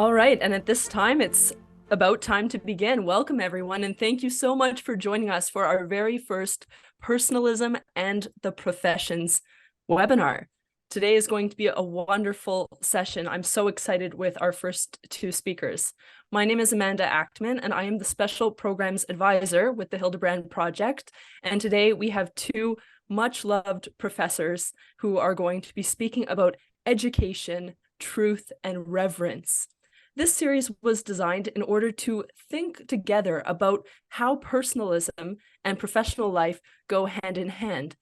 All right, and at this time, it's about time to begin. Welcome, everyone, and thank you so much for joining us for our very first Personalism and the Professions webinar. Today is going to be a wonderful session. I'm so excited with our first two speakers. My name is Amanda Achtman, and I am the Special Programs Advisor with the Hildebrand Project. And today we have two much-loved professors who are going to be speaking about education, truth, and reverence. This series was designed in order to think together about how personalism and professional life go hand in hand.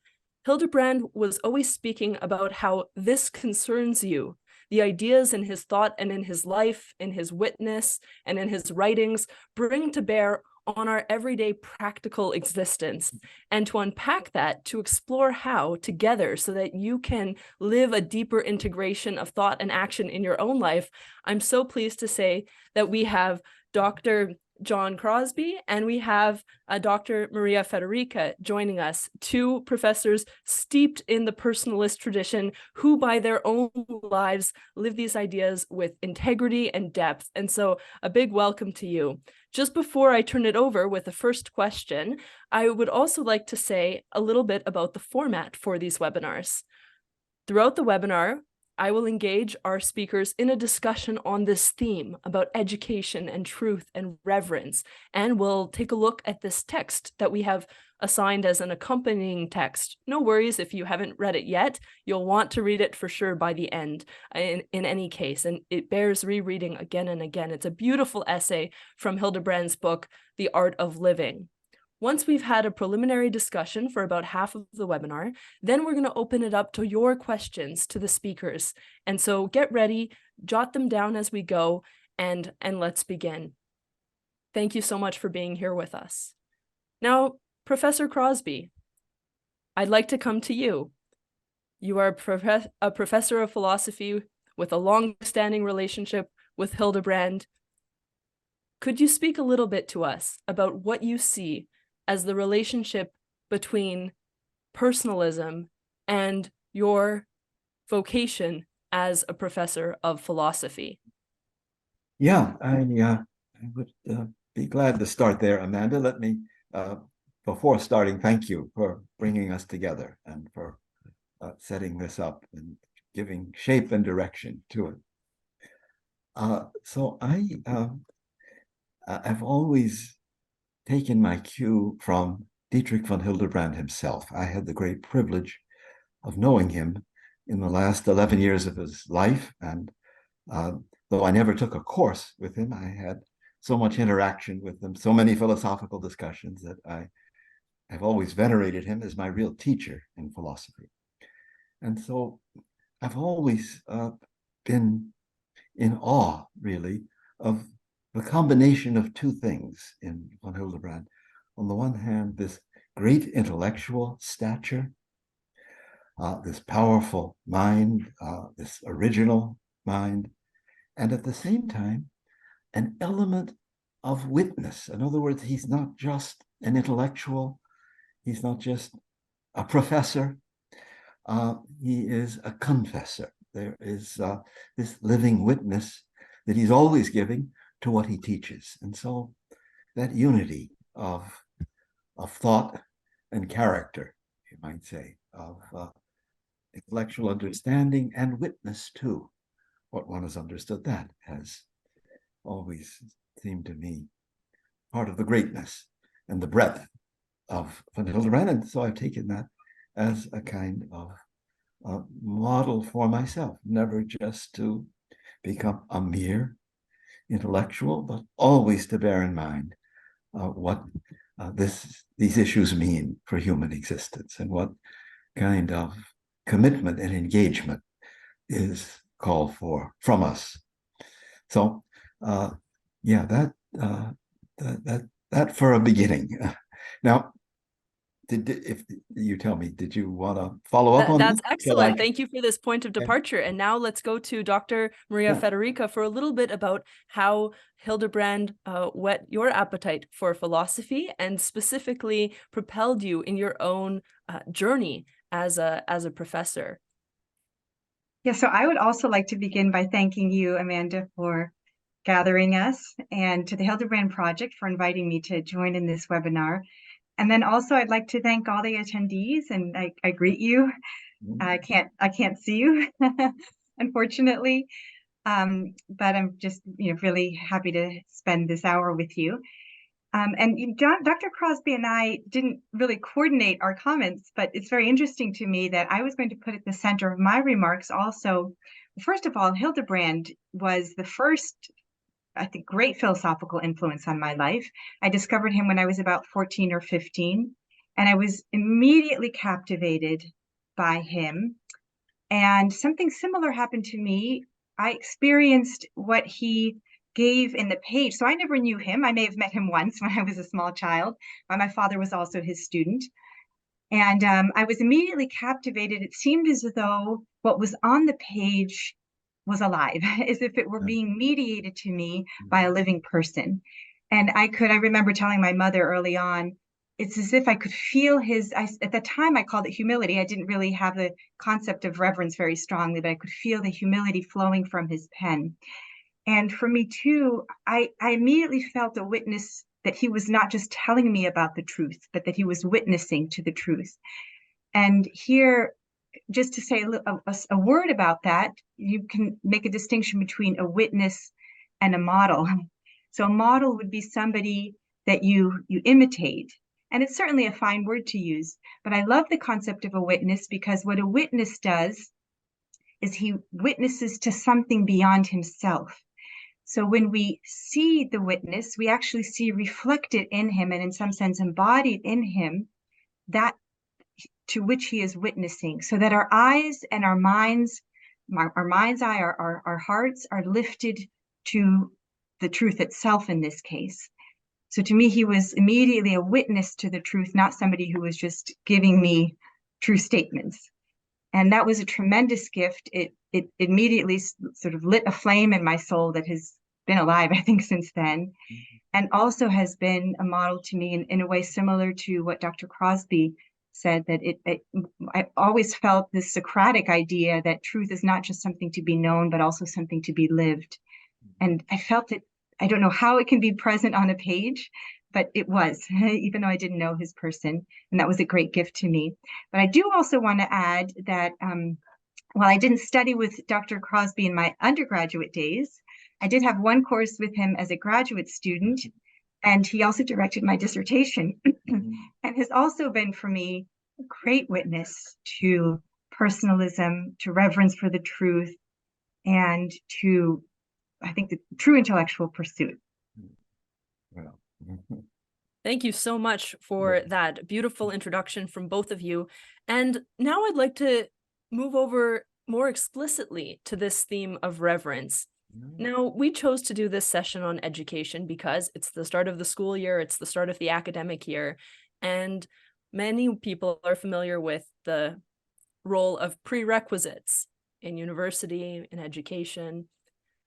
Hildebrand was always speaking about how this concerns you. The ideas in his thought and in his life, in his witness, and in his writings bring to bear on our everyday practical existence, and to unpack that, to explore how together so that you can live a deeper integration of thought and action in your own life. I'm so pleased to say that we have Dr. John Crosby and we have Dr. Maria Fedoryka joining us, two professors steeped in the personalist tradition who by their own lives live these ideas with integrity and depth. And so a big welcome to you. Just before I turn it over with the first question, I would also like to say a little bit about the format for these webinars. Throughout the webinar, I will engage our speakers in a discussion on this theme about education and truth and reverence, and we'll take a look at this text that we have assigned as an accompanying text. No worries if you haven't read it yet, you'll want to read it for sure by the end in any case, and it bears rereading again and again. It's a beautiful essay from Hildebrand's book, The Art of Living. Once we've had a preliminary discussion for about half of the webinar, then we're going to open it up to your questions to the speakers. And so get ready, jot them down as we go, and let's begin. Thank you so much for being here with us. Now, Professor Crosby, I'd like to come to you. You are a professor of philosophy with a long-standing relationship with Hildebrand. Could you speak a little bit to us about what you see as the relationship between personalism and your vocation as a professor of philosophy? Yeah, I would be glad to start there, Amanda. Let me, before starting, thank you for bringing us together and for setting this up and giving shape and direction to it. So I've always taken my cue from Dietrich von Hildebrand himself. I had the great privilege of knowing him in the last 11 years of his life. And though I never took a course with him, I had so much interaction with him, so many philosophical discussions that I've always venerated him as my real teacher in philosophy. And so I've always been in awe, really, of the combination of two things in von Hildebrand. On the one hand, this great intellectual stature, this powerful mind, this original mind, and at the same time, an element of witness. In other words, he's not just an intellectual, he's not just a professor, he is a confessor. There is this living witness that he's always giving to what he teaches. And so that unity of thought and character, you might say, of intellectual understanding and witness to what one has understood, that has always seemed to me part of the greatness and the breadth of von Hildebrand. And so I've taken that as a kind of model for myself, never just to become a mere intellectual, but always to bear in mind what these issues mean for human existence and what kind of commitment and engagement is called for from us. So, yeah, that for a beginning. Now, if you tell me, did you want to follow up on That's that? excellent. Thank you for this point of departure. And now let's go to Dr. Maria Fedoryka for a little bit about how Hildebrand whet your appetite for philosophy and specifically propelled you in your own journey as a professor. Yeah, so I would also like to begin by thanking you, Amanda, for gathering us, and to the Hildebrand Project for inviting me to join in this webinar. And then also I'd like to thank all the attendees, and I greet you. I can't see you, unfortunately. But I'm just really happy to spend this hour with you. And Dr. Crosby and I didn't really coordinate our comments, but it's very interesting to me that I was going to put at the center of my remarks also, first of all, Hildebrand was the first, I think, great philosophical influence on my life. I discovered him when I was about 14 or 15, and I was immediately captivated by him. And something similar happened to me. I experienced what he gave in the page. So I never knew him. I may have met him once when I was a small child. My father was also his student. And I was immediately captivated. It seemed as though what was on the page was alive, as if it were being mediated to me by a living person. And I remember telling my mother early on, it's as if I could feel at the time I called it humility. I didn't really have the concept of reverence very strongly, but I could feel the humility flowing from his pen. And for me too, I immediately felt a witness that he was not just telling me about the truth, but that he was witnessing to the truth. And here, just to say a word about that, you can make a distinction between a witness and a model. So a model would be somebody that you imitate. And it's certainly a fine word to use, but I love the concept of a witness, because what a witness does is he witnesses to something beyond himself. So when we see the witness, we actually see reflected in him, and in some sense embodied in him, that to which he is witnessing, so that our eyes and our mind's eye, our hearts are lifted to the truth itself in this case. So to me, he was immediately a witness to the truth, not somebody who was just giving me true statements. And that was a tremendous gift. It immediately sort of lit a flame in my soul that has been alive, I think, since then, and also has been a model to me in a way similar to what Dr. Crosby said, that I always felt this Socratic idea that truth is not just something to be known, but also something to be lived. And I felt it. I don't know how it can be present on a page, but it was, even though I didn't know his person. And that was a great gift to me. But I do also want to add that while I didn't study with Dr. Crosby in my undergraduate days, I did have one course with him as a graduate student, and he also directed my dissertation, and has also been for me a great witness to personalism, to reverence for the truth, and to, I think, the true intellectual pursuit. Well, thank you so much for that beautiful introduction from both of you. And now I'd like to move over more explicitly to this theme of reverence. Now, we chose to do this session on education because it's the start of the school year, it's the start of the academic year, and many people are familiar with the role of prerequisites in university, in education.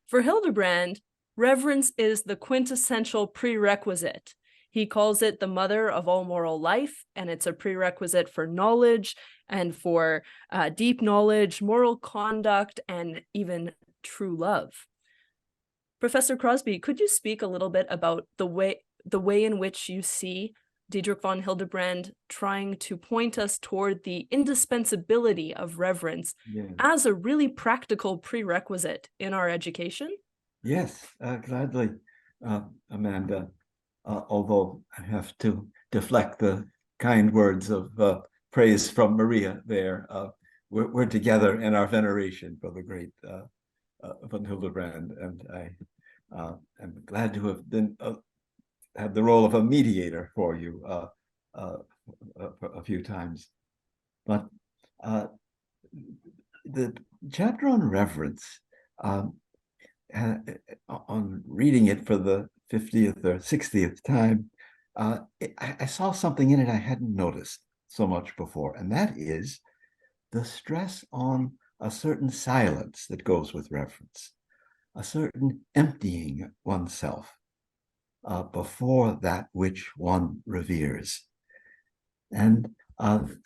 For Hildebrand, reverence is the quintessential prerequisite. He calls it the mother of all moral life, and it's a prerequisite for knowledge and for deep knowledge, moral conduct, and even true love. Professor Crosby, could you speak a little bit about the way in which you see Dietrich von Hildebrand trying to point us toward the indispensability of reverence as a really practical prerequisite in our education? Yes, gladly, Amanda, although I have to deflect the kind words of praise from Maria there. We're together in our veneration for the great von Hildebrand, and I am glad to have been had the role of a mediator for you a few times. But the chapter on reverence, on reading it for the 50th or 60th time, I saw something in it I hadn't noticed so much before, and that is the stress on a certain silence that goes with reverence, a certain emptying oneself before that which one reveres. And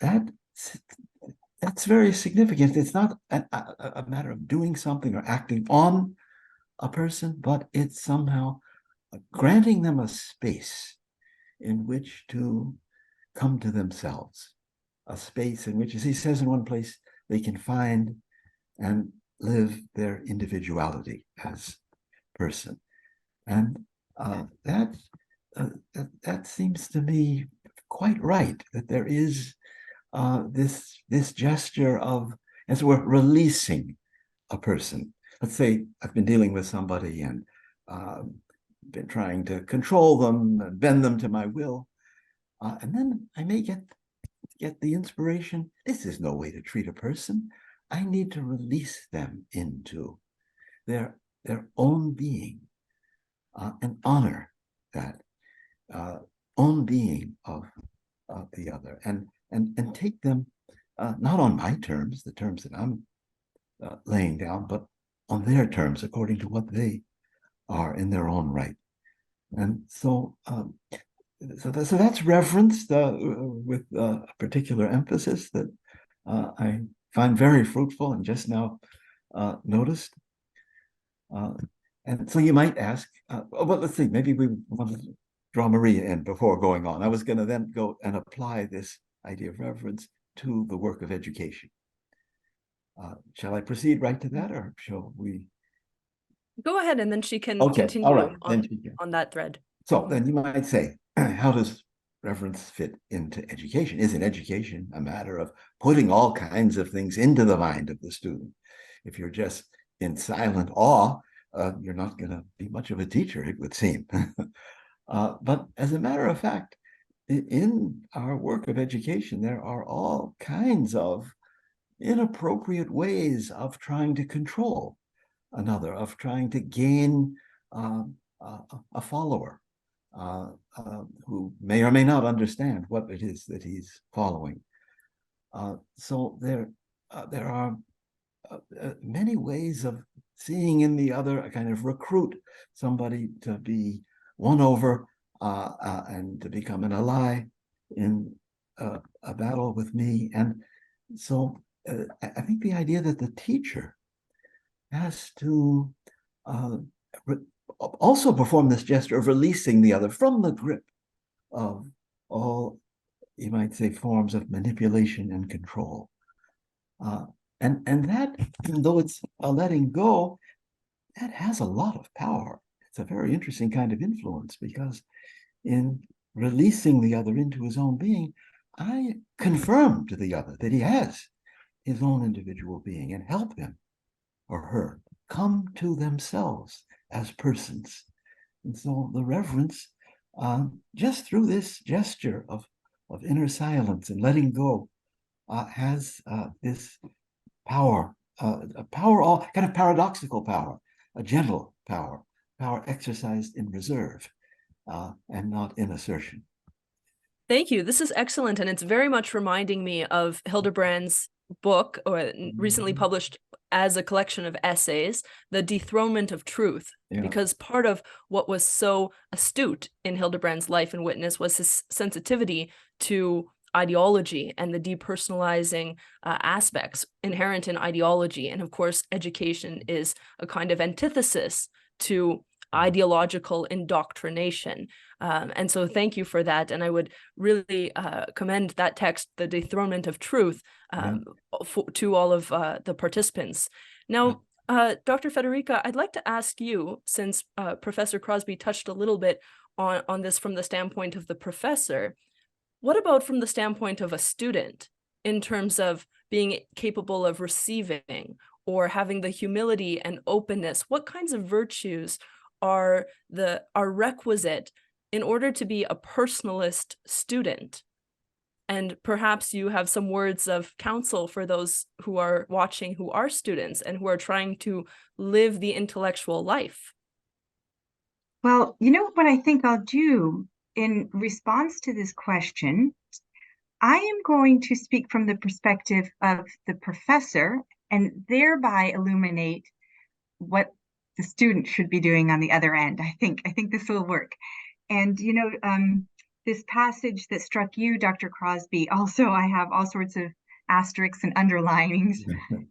that's very significant. It's not a matter of doing something or acting on a person, but it's somehow granting them a space in which to come to themselves, a space in which, as he says in one place, they can find and live their individuality as person. And that seems to me quite right, that there is this gesture of, as we're releasing a person. Let's say I've been dealing with somebody and been trying to control them and bend them to my will. And then I may get the inspiration, this is no way to treat a person. I need to release them into their own being and honor that own being of the other, and take them not on my terms, the terms that I'm laying down, but on their terms, according to what they are in their own right. And so that's reverenced with a particular emphasis that I find very fruitful and just now noticed. And so you might ask, well, let's see, maybe we want to draw Maria in before going on. I was going to then go and apply this idea of reverence to the work of education. Shall I proceed right to that, or shall we? Go ahead, and then she can continue on that thread. So then you might say, how does reverence fit into education? Isn't education a matter of putting all kinds of things into the mind of the student? If you're just in silent awe, you're not going to be much of a teacher, it would seem. But as a matter of fact, in our work of education, there are all kinds of inappropriate ways of trying to control another, of trying to gain a follower who may or may not understand what it is that he's following. So there are many ways of seeing in the other a kind of recruit somebody to be won over and to become an ally in a battle with me. And so I think the idea that the teacher has to also perform this gesture of releasing the other from the grip of all, you might say, forms of manipulation and control. And that, even though it's a letting go, that has a lot of power. It's a very interesting kind of influence, because in releasing the other into his own being, I confirm to the other that he has his own individual being, and help him or her come to themselves as persons. And so the reverence, just through this gesture of inner silence and letting go, has this power, a power, all kind of paradoxical power, a gentle power exercised in reserve and not in assertion. Thank you. This is excellent, and it's very much reminding me of Hildebrand's book, or recently published as a collection of essays, The Dethronement of Truth, because part of what was so astute in Hildebrand's life and witness was his sensitivity to ideology and the depersonalizing aspects inherent in ideology. And of course, education is a kind of antithesis to ideological indoctrination. And so thank you for that. And I would really commend that text, The Dethronement of Truth, to all of the participants. Now, Dr. Fedoryka, I'd like to ask you, since Professor Crosby touched a little bit on this from the standpoint of the professor, what about from the standpoint of a student, in terms of being capable of receiving or having the humility and openness? What kinds of virtues are requisite in order to be a personalist student? And perhaps you have some words of counsel for those who are watching, who are students and who are trying to live the intellectual life. Well, you know what I think I'll do in response to this question? I am going to speak from the perspective of the professor and thereby illuminate what the student should be doing on the other end. I think this will work. And you know, this passage that struck you, Dr. Crosby, also I have all sorts of asterisks and underlinings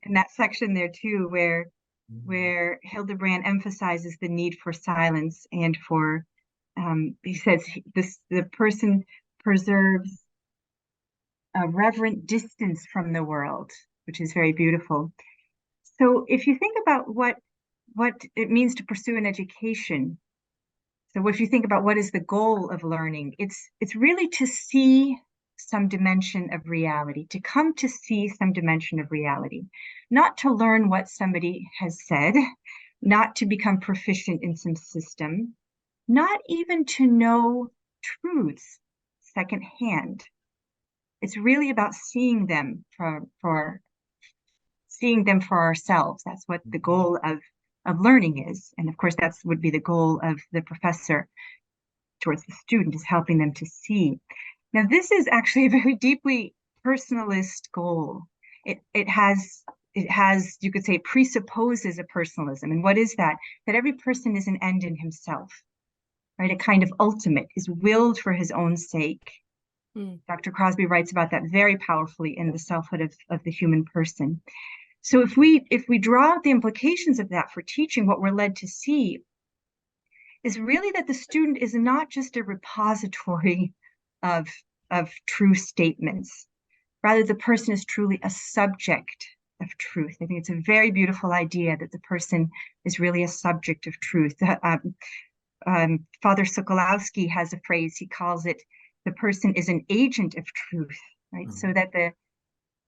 in that section there too, where where Hildebrand emphasizes the need for silence and for, he says, the person preserves a reverent distance from the world, which is very beautiful. So if you think about what it means to pursue an education, so if you think about what is the goal of learning, it's really to see some dimension of reality, to come to see some dimension of reality, not to learn what somebody has said, not to become proficient in some system, not even to know truths secondhand. It's really about seeing them for seeing them for ourselves. That's what the goal of learning is. And of course, that's would be the goal of the professor towards the student, is helping them to see. Now, this is actually a very deeply personalist goal. It has, you could say, presupposes a personalism. And what is that? That every person is an end in himself, right? A kind of ultimate, is willed for his own sake. Dr. Crosby writes about that very powerfully in The Selfhood of the Human Person. So if we draw out the implications of that for teaching, what we're led to see is really that the student is not just a repository of true statements. Rather, the person is truly a subject of truth. I think it's a very beautiful idea that the person is really a subject of truth. Father Sokolowski has a phrase, he calls it, the person is an agent of truth, right? So that the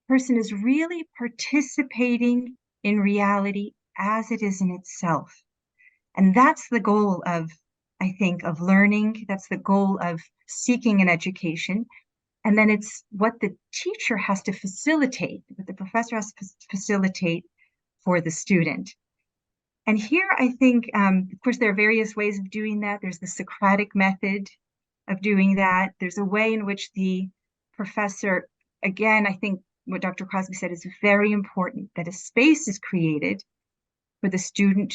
person is really participating in reality as it is in itself. And that's the goal of, I think, of learning. That's the goal of seeking an education. And then it's what the teacher has to facilitate, what the professor has to facilitate for the student. And here, I think, of course, there are various ways of doing that. There's the Socratic method of doing that. There's a way in which the professor, again, I think what Dr. Crosby said is very important, that a space is created for the student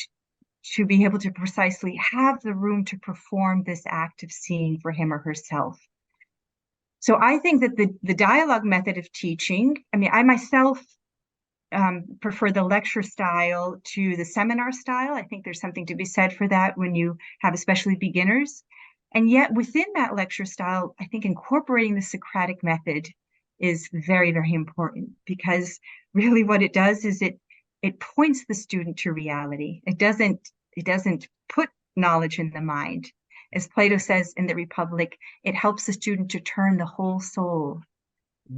to be able to precisely have the room to perform this act of seeing for him or herself. So I think that the dialogue method of teaching, I mean, I myself prefer the lecture style to the seminar style. I think there's something to be said for that when you have especially beginners. And yet within that lecture style, I think incorporating the Socratic method is very, very important, because really what it does is it points the student to reality. It doesn't put knowledge in the mind. As Plato says in the Republic, it helps the student to turn the whole soul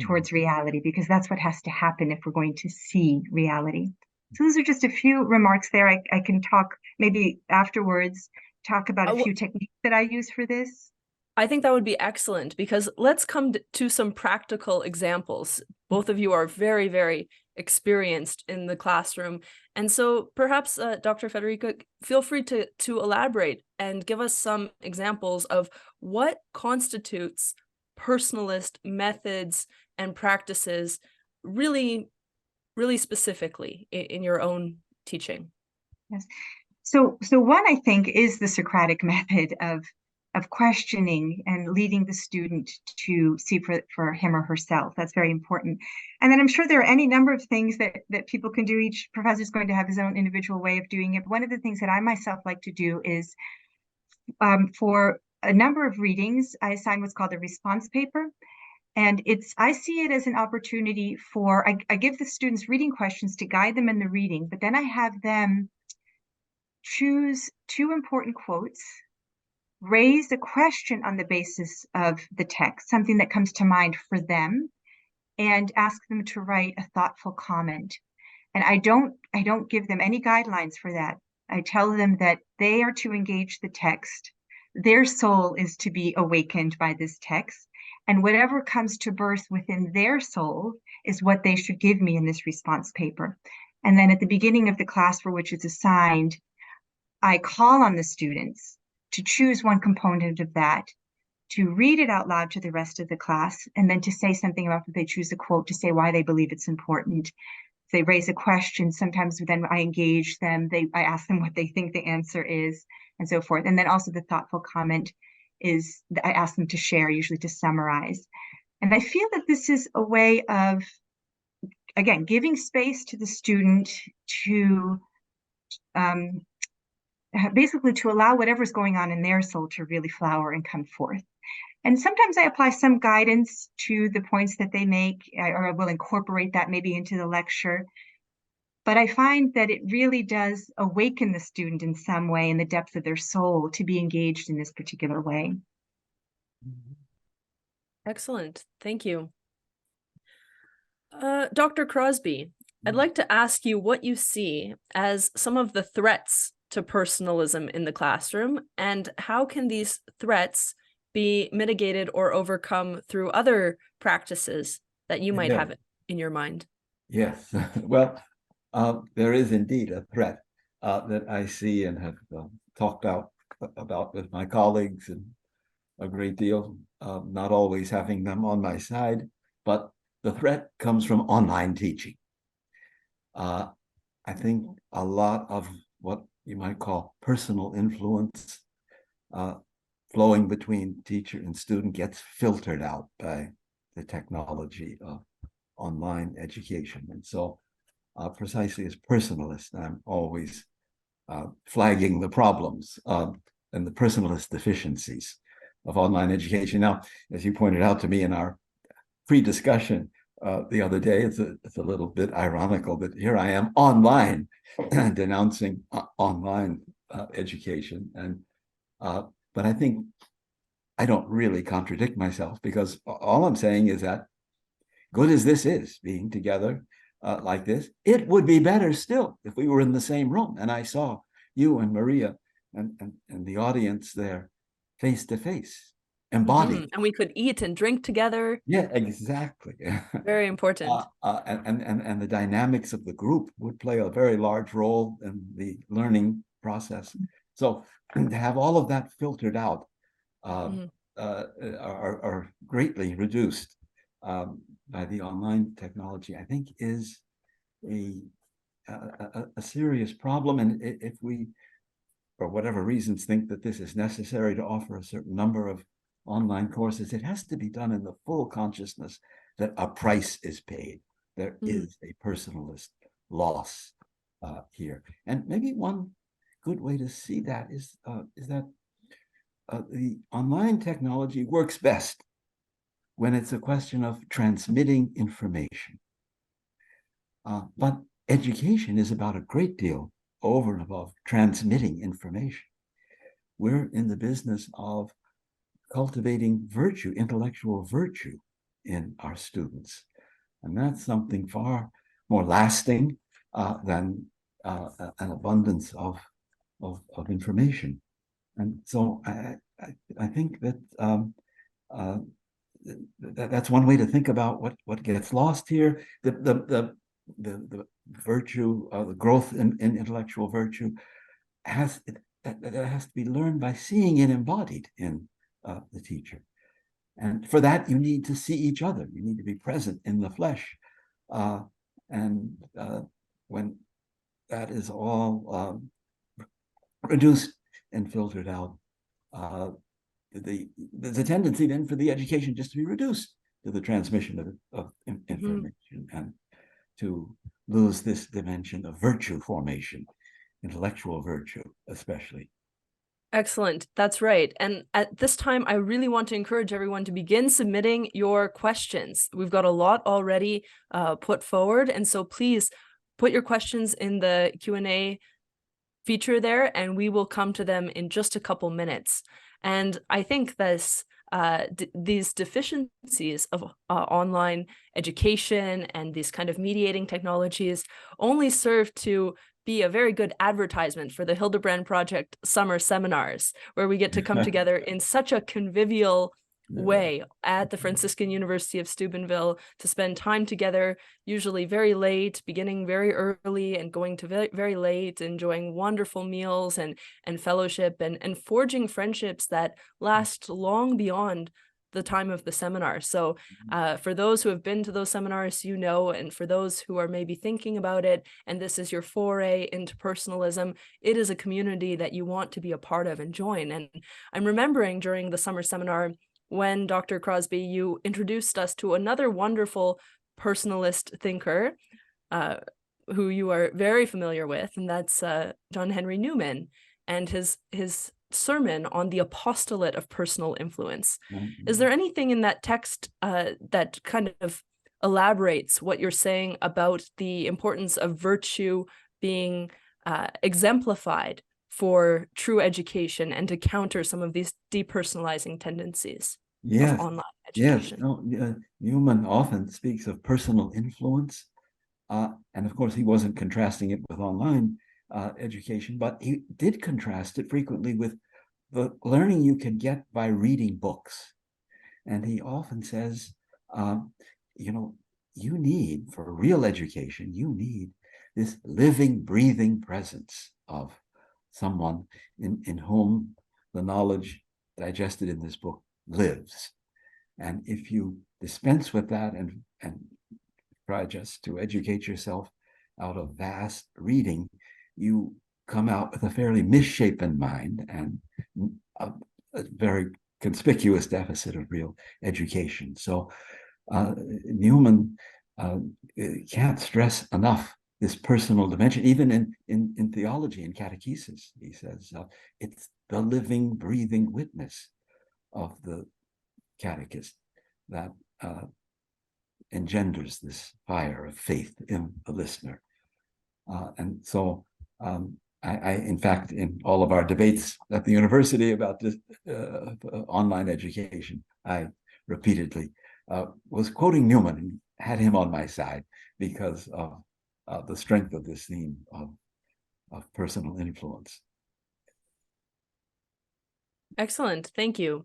towards reality, because that's what has to happen if we're going to see reality. So those are just a few remarks there. I can talk maybe afterwards, talk about a few techniques that I use for this. I think that would be excellent, because let's come to some practical examples. Both of you are very, very experienced in the classroom. And so perhaps, Dr. Fedoryka, feel free to elaborate and give us some examples of what constitutes personalist methods and practices really, really specifically in your own teaching. Yes. So one, I think, is the Socratic method of questioning and leading the student to see for him or herself. That's very important. And then I'm sure there are any number of things that people can do. Each professor is going to have his own individual way of doing it. One of the things that I myself like to do is for a number of readings, I assign what's called a response paper. And I see it as an opportunity for, I give the students reading questions to guide them in the reading, but then I have them choose two important quotes, raise a question on the basis of the text, something that comes to mind for them, and ask them to write a thoughtful comment. And I don't give them any guidelines for that. I tell them that they are to engage the text. Their soul is to be awakened by this text. And whatever comes to birth within their soul is what they should give me in this response paper. And then at the beginning of the class for which it's assigned, I call on the students to choose one component of that, to read it out loud to the rest of the class, and then to say something about, if they choose a quote, to say why they believe it's important. If they raise a question, sometimes then I engage them. I ask them what they think the answer is, and so forth. And then also the thoughtful comment is I ask them to share, usually to summarize. And I feel that this is a way of, again, giving space to the student to basically to allow whatever's going on in their soul to really flower and come forth. And sometimes I apply some guidance to the points that they make, or I will incorporate that maybe into the lecture. But I find that it really does awaken the student in some way in the depths of their soul to be engaged in this particular way. Excellent. Thank you. Dr. Crosby, I'd like to ask you what you see as some of the threats to personalism in the classroom, and how can these threats be mitigated or overcome through other practices that you might have in your mind? Yes. Well, there is indeed a threat that I see and have talked about with my colleagues and a great deal, not always having them on my side, but the threat comes from online teaching. I think a lot of what you might call personal influence flowing between teacher and student gets filtered out by the technology of online education. And so precisely as personalist, I'm always flagging the problems and the personalist deficiencies of online education. Now, as you pointed out to me in our pre-discussion the other day, it's a little bit ironical that here I am online denouncing online education. And but I think I don't really contradict myself, because all I'm saying is that good as this is, being together like this, it would be better still if we were in the same room and I saw you and Maria and the audience there face to face, embodied. And we could eat and drink together. Yeah, exactly. Very important. And the dynamics of the group would play a very large role in the learning process. So to have all of that filtered out are greatly reduced by the online technology, I think, is a serious problem. And if we, for whatever reasons, think that this is necessary to offer a certain number of online courses, it has to be done in the full consciousness that a price is paid. There is a personalist loss here. And maybe one good way to see that is that the online technology works best when it's a question of transmitting information. But education is about a great deal over and above transmitting information. We're in the business of cultivating virtue, intellectual virtue in our students. And that's something far more lasting than an abundance of information. And so I think that that's one way to think about what gets lost here. The virtue, the growth in intellectual virtue has to be learned by seeing it embodied in the teacher. And for that, you need to see each other. You need to be present in the flesh. And when that is all reduced and filtered out, there's a tendency then for the education just to be reduced to the transmission of information and to lose this dimension of virtue formation, intellectual virtue especially. Excellent. That's right. And at this time, I really want to encourage everyone to begin submitting your questions. We've got a lot already put forward. And so please put your questions in the Q&A feature there, and we will come to them in just a couple minutes. And I think these deficiencies of online education and these kind of mediating technologies only serve to be a very good advertisement for the Hildebrand Project summer seminars, where we get to come together in such a convivial way at the Franciscan University of Steubenville to spend time together, usually very late, beginning very early and going to very, very late, enjoying wonderful meals and fellowship and forging friendships that last long beyond the time of the seminar. So for those who have been to those seminars, you know, and for those who are maybe thinking about it, and this is your foray into personalism, it is a community that you want to be a part of and join. And I'm remembering during the summer seminar, when Dr. Crosby, you introduced us to another wonderful personalist thinker, who you are very familiar with, and that's John Henry Newman and his sermon on the apostolate of personal influence. Mm-hmm. Is there anything in that text that kind of elaborates what you're saying about the importance of virtue being exemplified for true education and to counter some of these depersonalizing tendencies of online education? Yes. No, Newman often speaks of personal influence. And of course, he wasn't contrasting it with online education, but he did contrast it frequently with the learning you can get by reading books. And he often says, you need, for real education, you need this living, breathing presence of someone in whom the knowledge digested in this book lives. And if you dispense with that and try just to educate yourself out of vast reading, you come out with a fairly misshapen mind and a very conspicuous deficit of real education. So Newman can't stress enough this personal dimension, even in theology and catechesis. He says it's the living, breathing witness of the catechist that engenders this fire of faith in the listener. And so in fact, in all of our debates at the university about this online education, I repeatedly was quoting Newman and had him on my side because of the strength of this theme of personal influence. Excellent, thank you.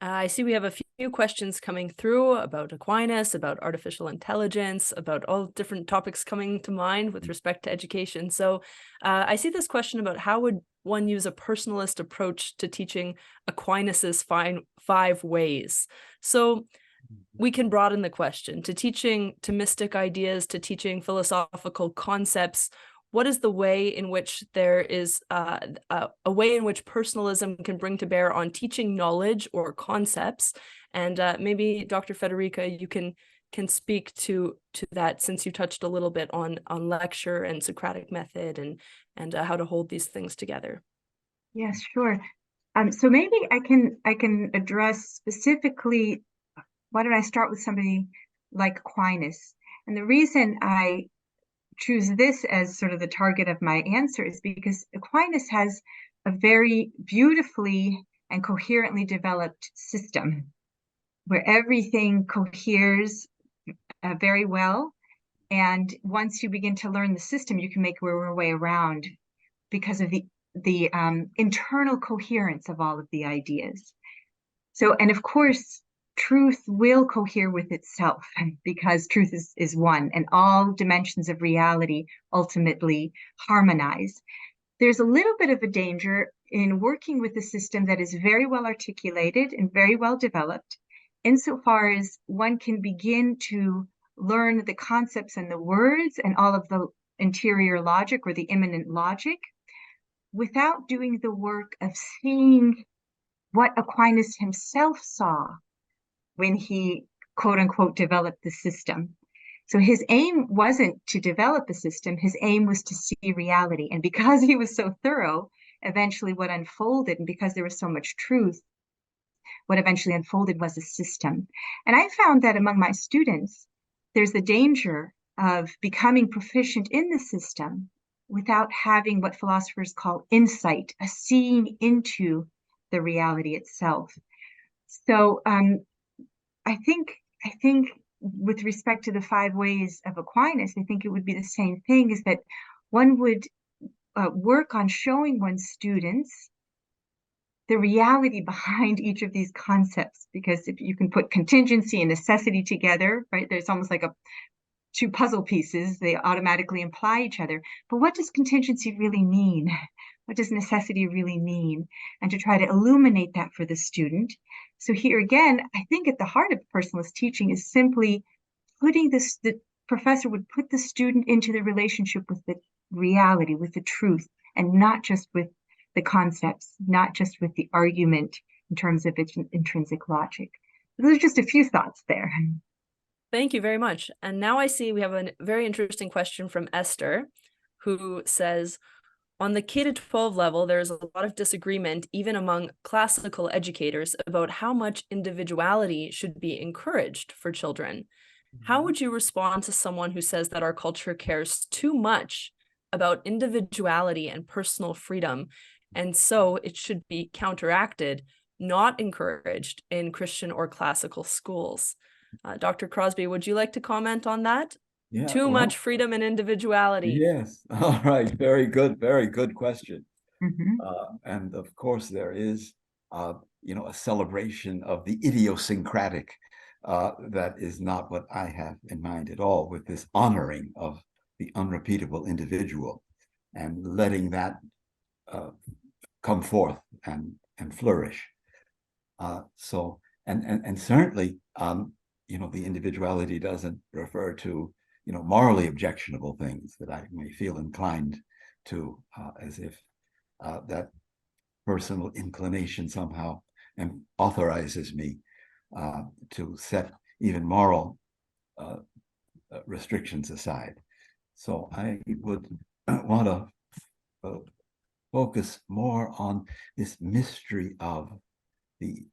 I see we have a few questions coming through about Aquinas, about artificial intelligence, about all different topics coming to mind with respect to education. So I see this question about how would one use a personalist approach to teaching Aquinas's five ways. So we can broaden the question to teaching Thomistic ideas, to teaching philosophical concepts. What is the way in which there is a way in which personalism can bring to bear on teaching knowledge or concepts? And maybe Dr. Fedoryka, you can speak to that, since you touched a little bit on lecture and Socratic method and how to hold these things together. Yes, sure. So maybe I can address specifically. Why don't I start with somebody like Aquinas? And the reason I choose this as sort of the target of my answer is because Aquinas has a very beautifully and coherently developed system where everything coheres very well. And once you begin to learn the system, you can make your way around because of the internal coherence of all of the ideas. So, and of course, truth will cohere with itself because truth is one, and all dimensions of reality ultimately harmonize. There's a little bit of a danger in working with a system that is very well articulated and very well developed, insofar as one can begin to learn the concepts and the words and all of the interior logic or the immanent logic without doing the work of seeing what Aquinas himself saw when he, quote unquote, developed the system. So his aim wasn't to develop a system, his aim was to see reality. And because he was so thorough, eventually what unfolded, and because there was so much truth, what eventually unfolded was a system. And I found that among my students, there's the danger of becoming proficient in the system without having what philosophers call insight, a seeing into the reality itself. So I think with respect to the five ways of Aquinas, I think it would be the same thing, is that one would work on showing one's students the reality behind each of these concepts, because if you can put contingency and necessity together, right, there's almost like two puzzle pieces, they automatically imply each other. But what does contingency really mean? What does necessity really mean? And to try to illuminate that for the student. So here again, I think at the heart of personalist teaching is simply putting this, the professor would put the student into the relationship with the reality, with the truth, and not just with the concepts, not just with the argument in terms of its intrinsic logic. Those are just a few thoughts there. Thank you very much. And now I see we have a very interesting question from Esther, who says, on the K-12 level, there's a lot of disagreement, even among classical educators, about how much individuality should be encouraged for children. How would you respond to someone who says that our culture cares too much about individuality and personal freedom, and so it should be counteracted, not encouraged in Christian or classical schools? Dr. Crosby, would you like to comment on that? Yeah, Too much freedom and individuality. yes. All right. Very good question. Mhm. And of course, there is, a celebration of the idiosyncratic that is not what I have in mind at all, with this honoring of the unrepeatable individual and letting that come forth and flourish. So, and certainly, the individuality doesn't refer to, morally objectionable things that I may feel inclined to, as if that personal inclination somehow and authorizes me to set even moral restrictions aside. So I would want to focus more on this mystery of the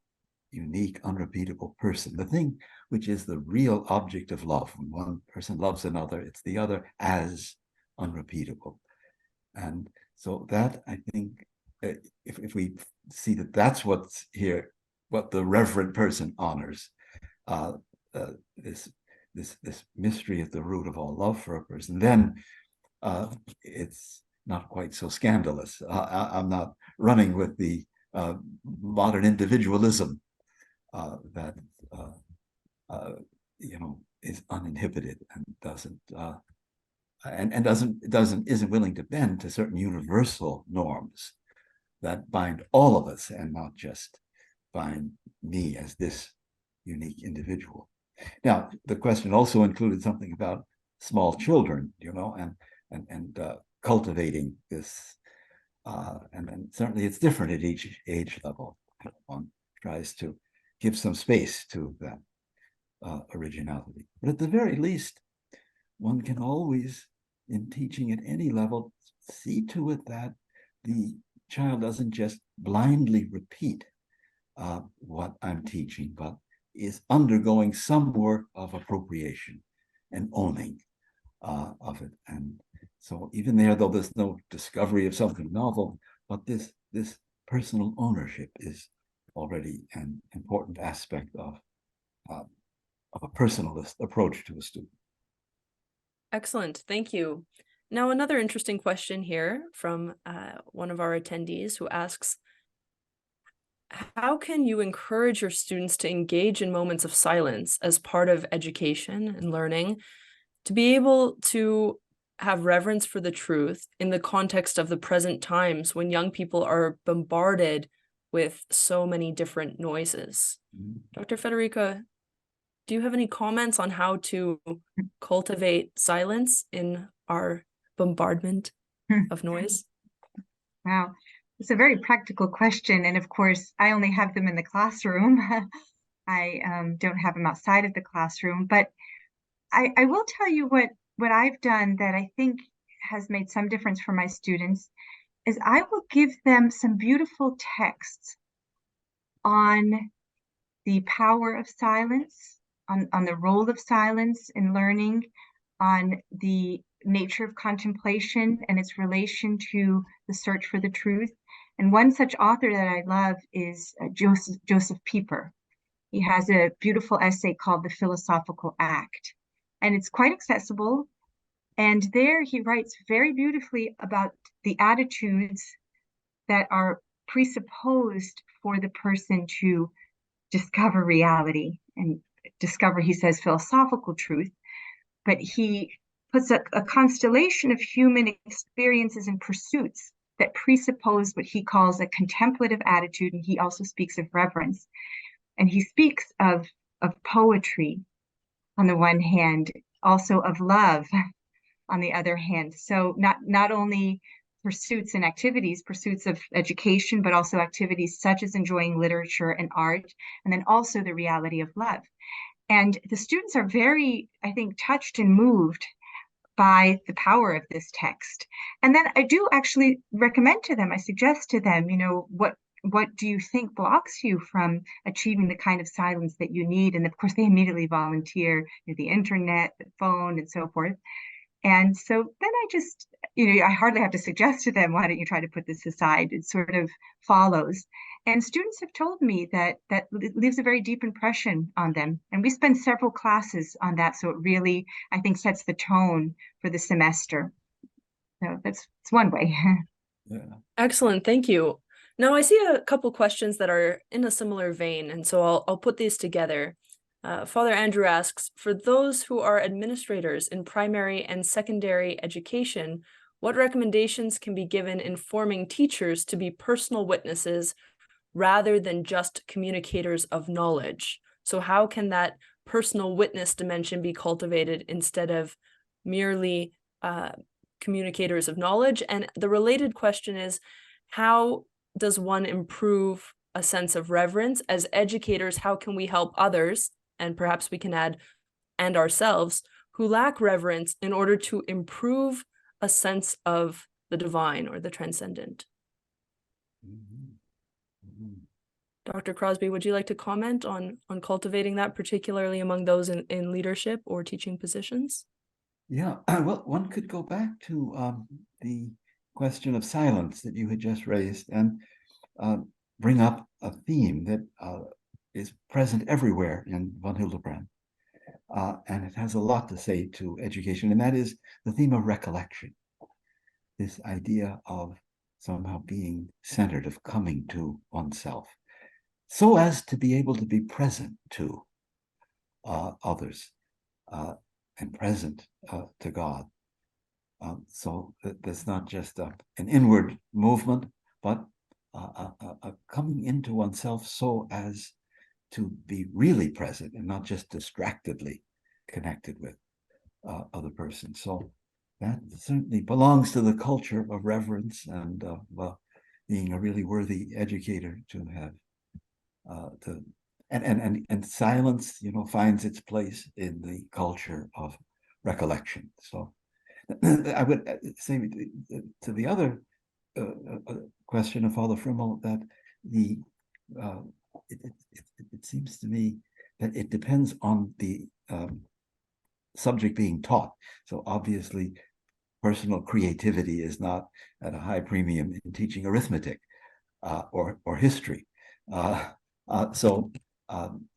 unique, unrepeatable person, the thing which is the real object of love. When one person loves another, it's the other as unrepeatable. And so that, I think, if we see that that's what's here, what the reverent person honors, this mystery at the root of all love for a person, then it's not quite so scandalous. I'm not running with the modern individualism that is uninhibited and isn't willing to bend to certain universal norms that bind all of us and not just bind me as this unique individual. Now, the question also included something about small children, and cultivating this, and certainly it's different at each age level. One tries to give some space to that originality, but at the very least, one can always, in teaching at any level, see to it that the child doesn't just blindly repeat what I'm teaching, but is undergoing some work of appropriation and owning of it. And so even there, though there's no discovery of something novel, but this personal ownership is already an important aspect of a personalist approach to a student. Excellent, thank you. Now, another interesting question here from one of our attendees who asks, how can you encourage your students to engage in moments of silence as part of education and learning, to be able to have reverence for the truth in the context of the present times when young people are bombarded with so many different noises? Dr. Fedoryka, do you have any comments on how to cultivate silence in our bombardment of noise? Wow, it's a very practical question. And of course, I only have them in the classroom. I don't have them outside of the classroom. But I will tell you what I've done that I think has made some difference for my students is I will give them some beautiful texts on the power of silence, on the role of silence in learning, on the nature of contemplation and its relation to the search for the truth. And one such author that I love is Joseph Pieper. He has a beautiful essay called The Philosophical Act, and it's quite accessible. And there he writes very beautifully about the attitudes that are presupposed for the person to discover reality and discover, he says, philosophical truth. But he puts a constellation of human experiences and pursuits that presuppose what he calls a contemplative attitude, and he also speaks of reverence. And he speaks of poetry on the one hand, also of love on the other hand. So not only pursuits and activities, pursuits of education, but also activities such as enjoying literature and art, and then also the reality of love. And the students are very, I think, touched and moved by the power of this text. And then I do actually recommend to them, I suggest to them, what do you think blocks you from achieving the kind of silence that you need? And of course, they immediately volunteer, the internet, the phone, and so forth. And so then I just, I hardly have to suggest to them, why don't you try to put this aside? It sort of follows. And students have told me that leaves a very deep impression on them. And we spend several classes on that. So it really, I think, sets the tone for the semester. So it's one way. Yeah. Excellent, thank you. Now I see a couple questions that are in a similar vein, and so I'll put these together. Father Andrew asks, for those who are administrators in primary and secondary education, what recommendations can be given in forming teachers to be personal witnesses rather than just communicators of knowledge? So how can that personal witness dimension be cultivated instead of merely communicators of knowledge? And the related question is, how does one improve a sense of reverence? As educators, how can we help others, and perhaps we can add, and ourselves, who lack reverence in order to improve a sense of the divine or the transcendent? Dr. Crosby, would you like to comment on cultivating that, particularly among those in leadership or teaching positions? Yeah, well, one could go back to the question of silence that you had just raised and bring up a theme that is present everywhere in von Hildebrand. And it has a lot to say to education, and that is the theme of recollection. This idea of somehow being centered, of coming to oneself, so as to be able to be present to others and present to God. So there's not just an inward movement, but a coming into oneself so as to be really present and not just distractedly connected with other persons. So that certainly belongs to the culture of reverence and being a really worthy educator to have and silence, finds its place in the culture of recollection. So I would say to the other question of Father Frimmel that it seems to me that it depends on the subject being taught. So obviously, personal creativity is not at a high premium in teaching arithmetic or history. So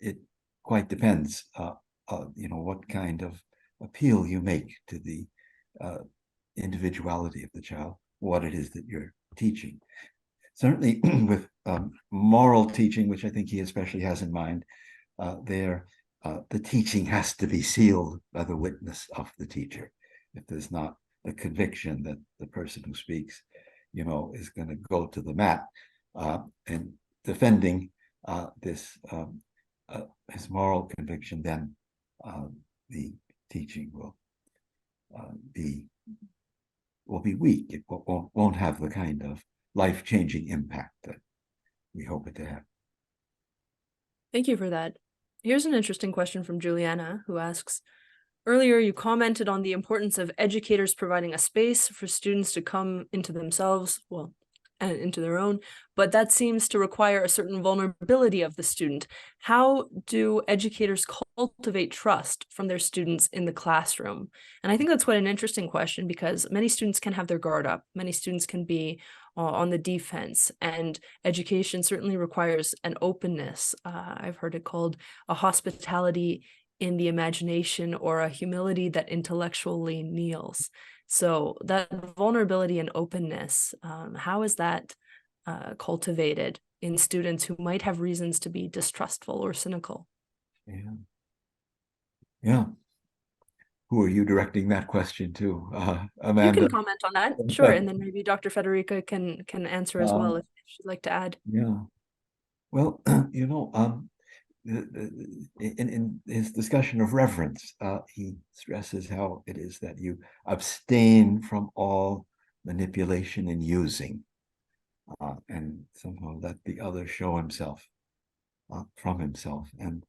it quite depends, what kind of appeal you make to the individuality of the child, what it is that you're teaching. Certainly with moral teaching, which I think he especially has in mind, the teaching has to be sealed by the witness of the teacher. If there's not the conviction that the person who speaks, is going to go to the mat and defending his moral conviction, then the teaching will be weak. It won't have the kind of life-changing impact that we hope it to have. Thank you for that. Here's an interesting question from Juliana, who asks, earlier you commented on the importance of educators providing a space for students to come into themselves, and into their own, but that seems to require a certain vulnerability of the student. How do educators cultivate trust from their students in the classroom? And I think that's quite an interesting question, because many students can have their guard up. Many students can be on the defense, and education certainly requires an openness. I've heard it called a hospitality in the imagination, or a humility that intellectually kneels. So that vulnerability and openness, how is that cultivated in students who might have reasons to be distrustful or cynical? Yeah. Who are you directing that question to, Amanda? You can comment on that, sure, and then maybe Dr. Fedoryka can answer as well if she'd like to add. Yeah. Well, in his discussion of reverence, he stresses how it is that you abstain from all manipulation and using, and somehow let the other show himself from himself. And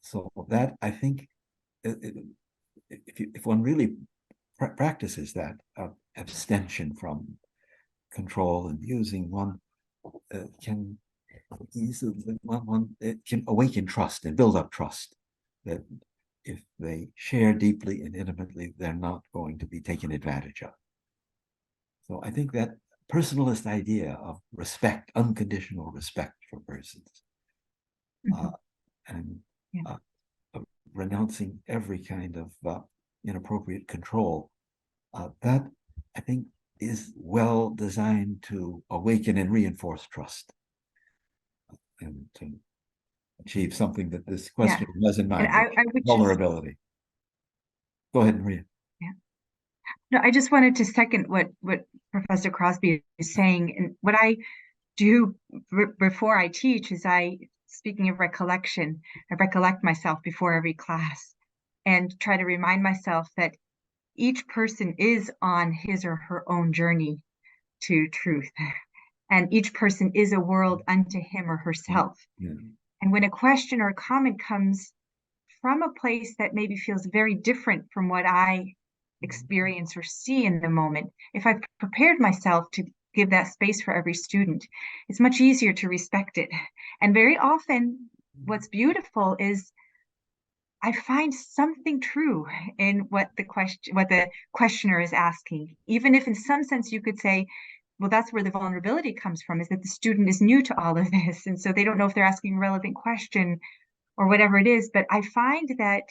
So that, I think, if one really practices that abstention from control and using, one can easily, it can awaken trust and build up trust that if they share deeply and intimately, they're not going to be taken advantage of. So I think that personalist idea of respect, unconditional respect for persons, and renouncing every kind of inappropriate control, that I think is well designed to awaken and reinforce trust and to achieve something that this question has in mind, I would vulnerability. Go ahead, Maria. No, I just wanted to second what Professor Crosby is saying. And what I do before I teach is speaking of recollection, I recollect myself before every class and try to remind myself that each person is on his or her own journey to truth. And each person is a world unto him or herself. Yeah. And when a question or a comment comes from a place that maybe feels very different from what I experience or see in the moment, if I've prepared myself to give that space for every student, it's much easier to respect it. And very often, what's beautiful is I find something true in what the questioner is asking, even if in some sense you could say, well, that's where the vulnerability comes from, is that the student is new to all of this. And so they don't know if they're asking a relevant question or whatever it is. But I find that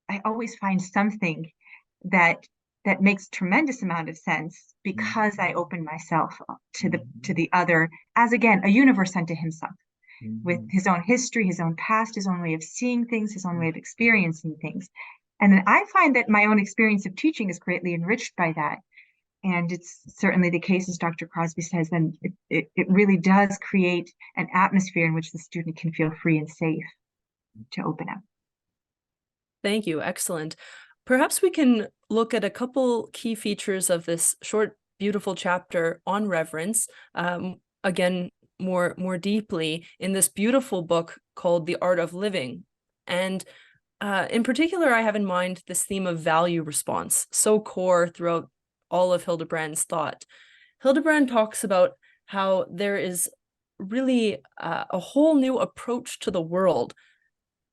I always find something that makes tremendous amount of sense because I open myself up to the other as, again, a universe unto himself, with his own history, his own past, his own way of seeing things, his own way of experiencing things. And then I find that my own experience of teaching is greatly enriched by that. And it's certainly the case, as Dr. Crosby says, and it really does create an atmosphere in which the student can feel free and safe to open up. Thank you. Excellent. Perhaps we can look at a couple key features of this short, beautiful chapter on reverence, again, more deeply in this beautiful book called The Art of Living. And in particular, I have in mind this theme of value response, so core throughout all of Hildebrand's thought. Hildebrand talks about how there is really a whole new approach to the world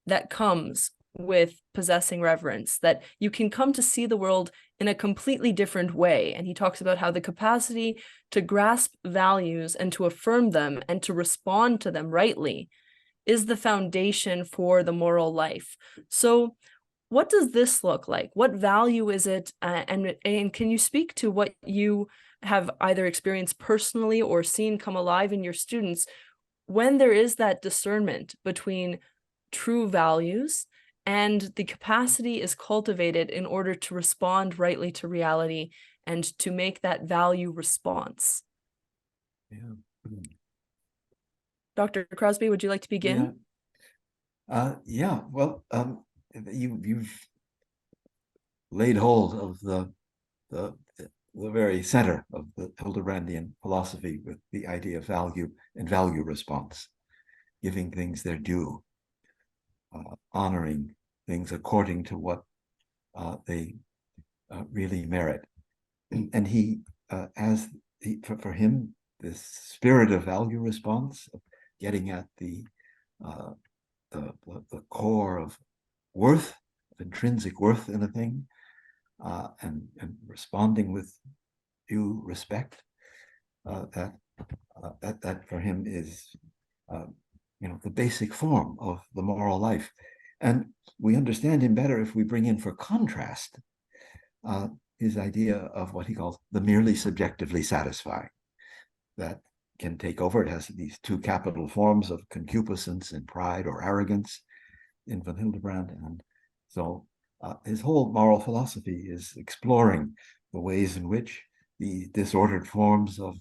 that comes with possessing reverence, that you can come to see the world in a completely different way. And he talks about how the capacity to grasp values and to affirm them and to respond to them rightly is the foundation for the moral life. So what does this look like? What value is it? And can you speak to what you have either experienced personally or seen come alive in your students when there is that discernment between true values and the capacity is cultivated in order to respond rightly to reality and to make that value response? Yeah. Dr. Crosby, would you like to begin? Yeah. Well, you've laid hold of the very center of the Hildebrandian philosophy with the idea of value and value response, giving things their due, honoring things according to what they really merit. And for him, this spirit of value response, of getting at the core of worth, of intrinsic worth in a thing, and responding with due respect, that for him is the basic form of the moral life. And we understand him better if we bring in for contrast his idea of what he calls the merely subjectively satisfying, that can take over. It has these two capital forms of concupiscence and pride or arrogance in von Hildebrand. And so his whole moral philosophy is exploring the ways in which the disordered forms of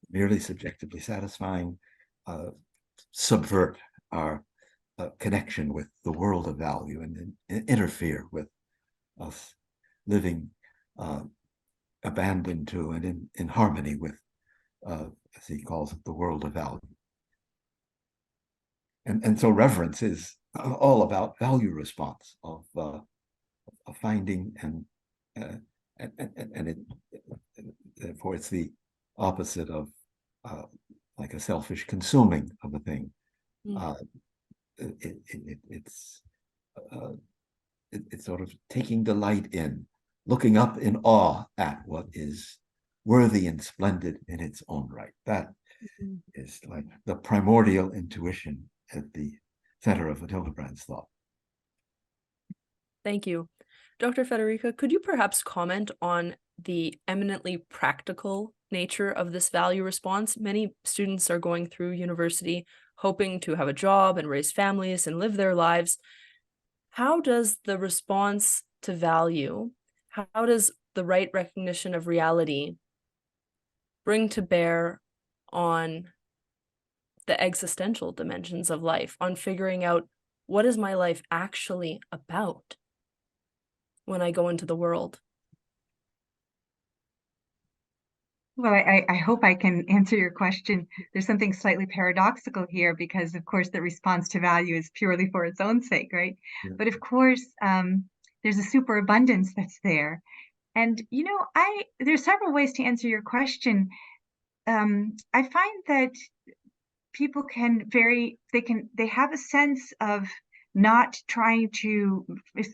merely subjectively satisfying subvert our connection with the world of value and interfere with us living abandoned to and in harmony with, as he calls it, the world of value. And so reverence is all about value response of finding and therefore it's the opposite of like a selfish consuming of a thing. It's sort of taking delight in, looking up in awe at what is worthy and splendid in its own right. That is like the primordial intuition at the center of Hildebrand's thought. Thank you. Dr. Fedoryka, could you perhaps comment on the eminently practical nature of this value response? Many students are going through university hoping to have a job and raise families and live their lives. How does the response to value, how does the right recognition of reality bring to bear on the existential dimensions of life, on figuring out what is my life actually about when I go into the world? Well, I hope I can answer your question. There's something slightly paradoxical here because, of course, the response to value is purely for its own sake, right? Yeah. But of course, there's a superabundance that's there. And, you know, there's several ways to answer your question. I find that people they have a sense of not trying to,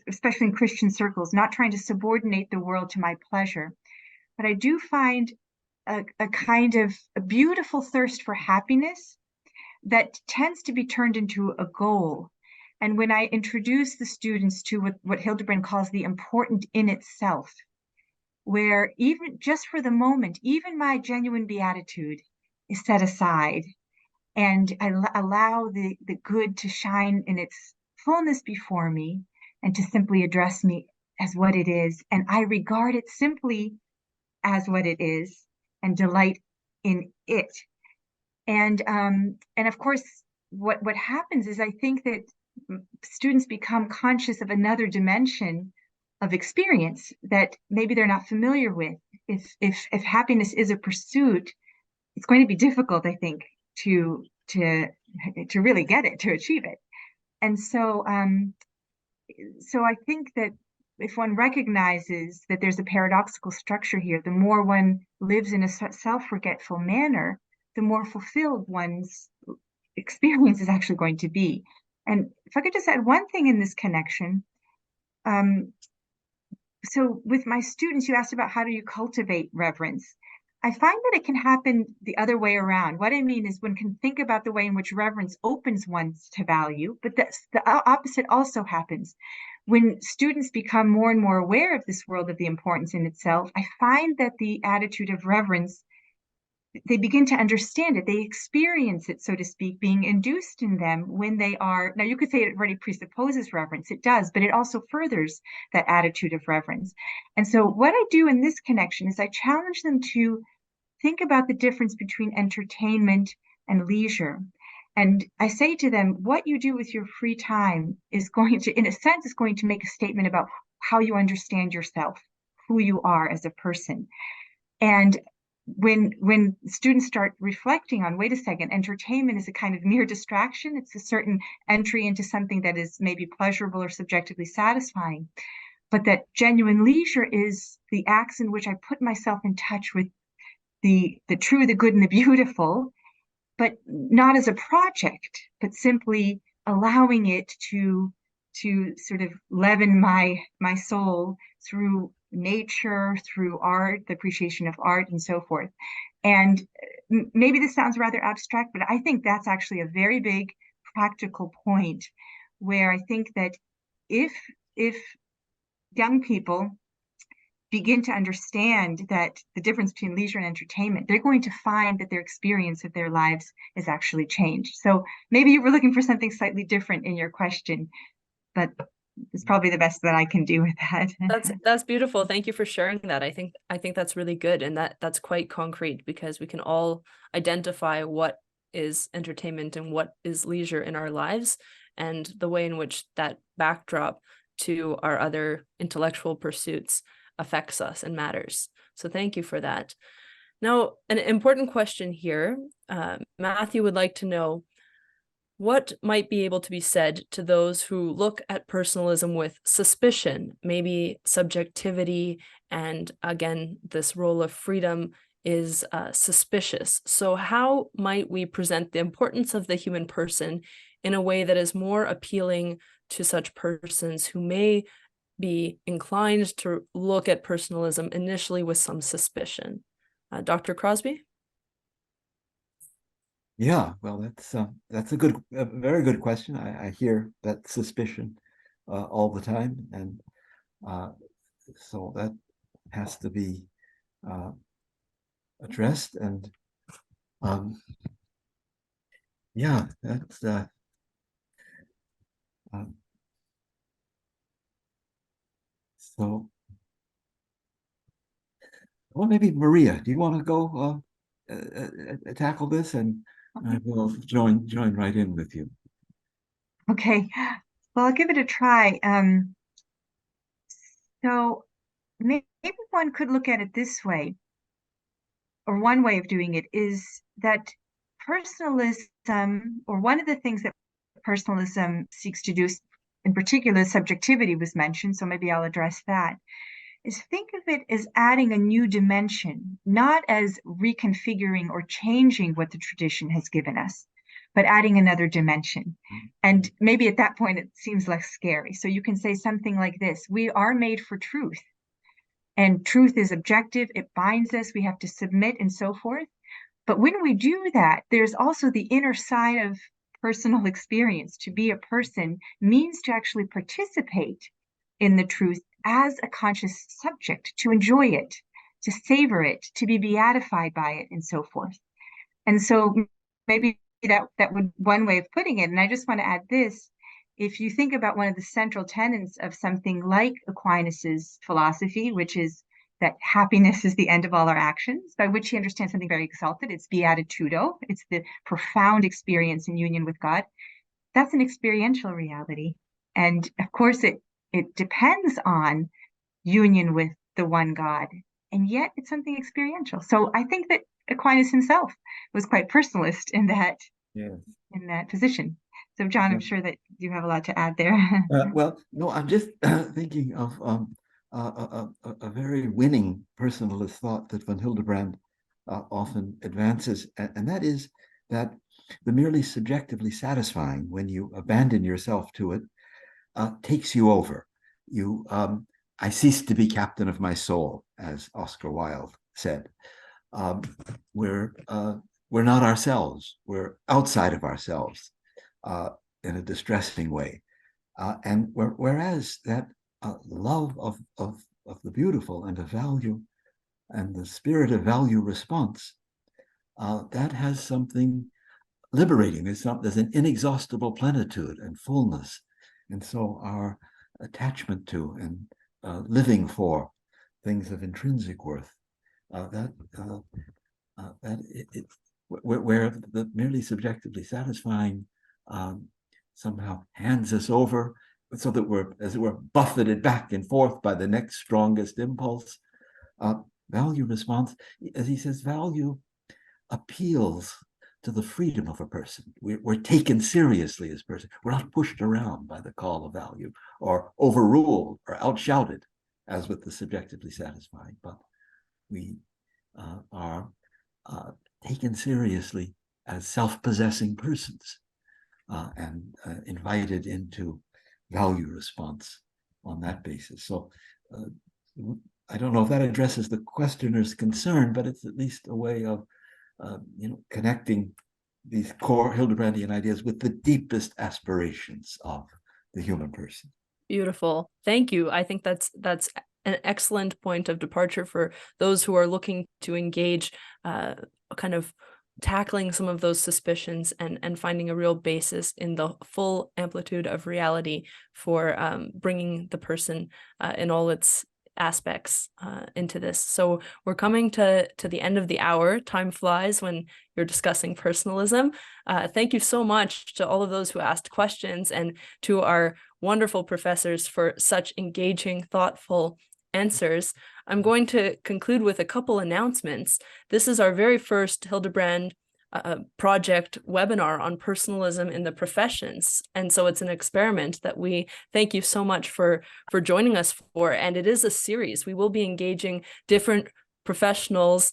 especially in Christian circles, not trying to subordinate the world to my pleasure. But I do find a kind of a beautiful thirst for happiness that tends to be turned into a goal. And when I introduce the students to what Hildebrand calls the important in itself, where even just for the moment, even my genuine beatitude is set aside, and I allow the good to shine in its fullness before me and to simply address me as what it is. And I regard it simply as what it is and delight in it. And of course, what happens is I think that students become conscious of another dimension of experience that maybe they're not familiar with. If happiness is a pursuit, it's going to be difficult, I think, to really get it, to achieve it. And so I think that if one recognizes that there's a paradoxical structure here, the more one lives in a self-forgetful manner, the more fulfilled one's experience is actually going to be. And if I could just add one thing in this connection. So with my students, you asked about how do you cultivate reverence. I find that it can happen the other way around. What I mean is one can think about the way in which reverence opens one to value, but the opposite also happens. When students become more and more aware of this world of the importance in itself, I find that the attitude of reverence, they begin to understand it. They experience it, so to speak, being induced in them when they are, now you could say it already presupposes reverence. It does, but it also furthers that attitude of reverence. And so what I do in this connection is I challenge them to think about the difference between entertainment and leisure. And I say to them, what you do with your free time is going to, in a sense, is going to make a statement about how you understand yourself, who you are as a person. And when students start reflecting on, wait a second, entertainment is a kind of mere distraction. It's a certain entry into something that is maybe pleasurable or subjectively satisfying. But that genuine leisure is the acts in which I put myself in touch with the true, the good, and the beautiful, but not as a project, but simply allowing it to sort of leaven my soul through nature, through art, the appreciation of art, and so forth. And maybe this sounds rather abstract, but I think that's actually a very big practical point where I think that if young people begin to understand that the difference between leisure and entertainment, they're going to find that their experience of their lives is actually changed. So maybe you were looking for something slightly different in your question, but it's probably the best that I can do with that. That's beautiful. Thank you for sharing that. I think that's really good, and that's quite concrete, because we can all identify what is entertainment and what is leisure in our lives, and the way in which that backdrop to our other intellectual pursuits affects us and matters. So thank you for that. Now, an important question here. Matthew would like to know, what might be able to be said to those who look at personalism with suspicion, maybe subjectivity, and again, this role of freedom is suspicious. So how might we present the importance of the human person in a way that is more appealing to such persons who may be inclined to look at personalism initially with some suspicion? Dr. Crosby? Yeah, well, that's a very good question. I hear that suspicion all the time, and so that has to be addressed. And yeah, that's so. Well, maybe Maria, do you want to go tackle this, and I will join right in with you. Okay, well, I'll give it a try. So maybe one could look at it this way, or one way of doing it is that personalism, or one of the things that personalism seeks to do, in particular, subjectivity was mentioned, so maybe I'll address that, is think of it as adding a new dimension, not as reconfiguring or changing what the tradition has given us, but adding another dimension. And maybe at that point, it seems less scary. So you can say something like this: we are made for truth, and truth is objective, it binds us, we have to submit, and so forth. But when we do that, there's also the inner side of personal experience. To be a person means to actually participate in the truth as a conscious subject, to enjoy it, to savor it, to be beatified by it, and so forth. And so maybe that would one way of putting it. And I just want to add this: if you think about one of the central tenets of something like Aquinas's philosophy, which is that happiness is the end of all our actions, by which he understands something very exalted. It's beatitudo. It's the profound experience in union with God. That's an experiential reality. And of course, it depends on union with the one God. And yet it's something experiential. So I think that Aquinas himself was quite personalist in that, Yes. in that position. So John, I'm sure that you have a lot to add there. Well, no, I'm just thinking of a very winning personalist thought that von Hildebrand often advances, and that is that the merely subjectively satisfying, when you abandon yourself to it, takes you over. I cease to be captain of my soul, as Oscar Wilde said. We're not ourselves. We're outside of ourselves in a distressing way. And whereas that love of the beautiful and of value and the spirit of value response, that has something liberating. There's an inexhaustible plenitude and fullness. And so our attachment to and living for things of intrinsic worth, where the merely subjectively satisfying somehow hands us over, so that we're, as it were, buffeted back and forth by the next strongest impulse. Value response, as he says, value appeals to the freedom of a person. We're taken seriously as person. We're not pushed around by the call of value, or overruled or outshouted, as with the subjectively satisfying, but we are taken seriously as self-possessing persons and invited into value response on that basis. So I don't know if that addresses the questioner's concern, but it's at least a way of connecting these core Hildebrandian ideas with the deepest aspirations of the human person. Beautiful. Thank you. I think that's an excellent point of departure for those who are looking to engage kind of tackling some of those suspicions and finding a real basis in the full amplitude of reality for bringing the person in all its aspects into this. So we're coming to the end of the hour. Time flies when you're discussing personalism. Thank you so much to all of those who asked questions, and to our wonderful professors for such engaging, thoughtful answers. I'm going to conclude with a couple announcements. This is our very first Hildebrand project webinar on personalism in the professions. And so it's an experiment that we thank you so much for joining us for. And it is a series. We will be engaging different professionals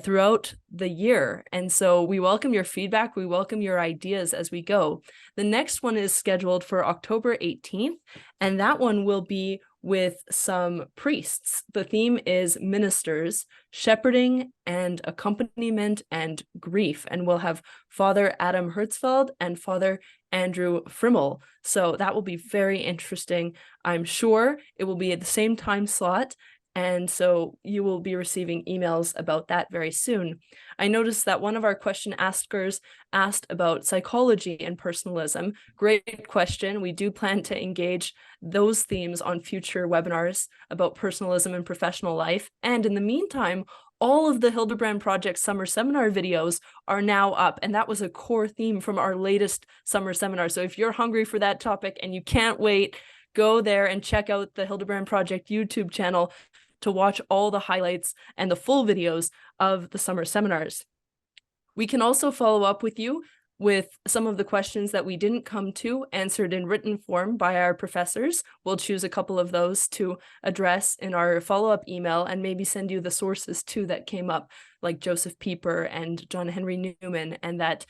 throughout the year. And so we welcome your feedback. We welcome your ideas as we go. The next one is scheduled for October 18th, and that one will be with some priests. The theme is ministers, shepherding and accompaniment and grief. And we'll have Father Adam Hertzfeld and Father Andrew Frimmel. So that will be very interesting. I'm sure it will be at the same time slot. And so you will be receiving emails about that very soon. I noticed that one of our question askers asked about psychology and personalism. Great question. We do plan to engage those themes on future webinars about personalism and professional life. And in the meantime, all of the Hildebrand Project summer seminar videos are now up. And that was a core theme from our latest summer seminar. So if you're hungry for that topic and you can't wait, go there and check out the Hildebrand Project YouTube channel to watch all the highlights and the full videos of the summer seminars. We can also follow up with you with some of the questions that we didn't come to answered in written form by our professors. We'll choose a couple of those to address in our follow-up email and maybe send you the sources too that came up, like Joseph Pieper and John Henry Newman and that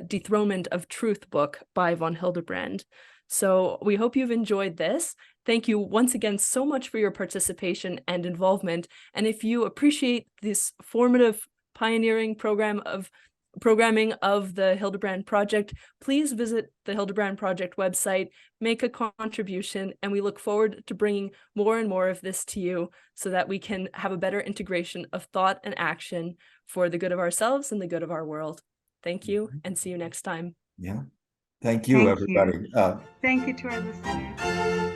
Dethronement of Truth book by von Hildebrand. So we hope you've enjoyed this. Thank you once again so much for your participation and involvement. And if you appreciate this formative pioneering programming of the Hildebrand Project, please visit the Hildebrand Project website, make a contribution, and we look forward to bringing more and more of this to you so that we can have a better integration of thought and action for the good of ourselves and the good of our world. Thank you, and see you next time. Yeah. Thank you, everybody. Thank you to our listeners.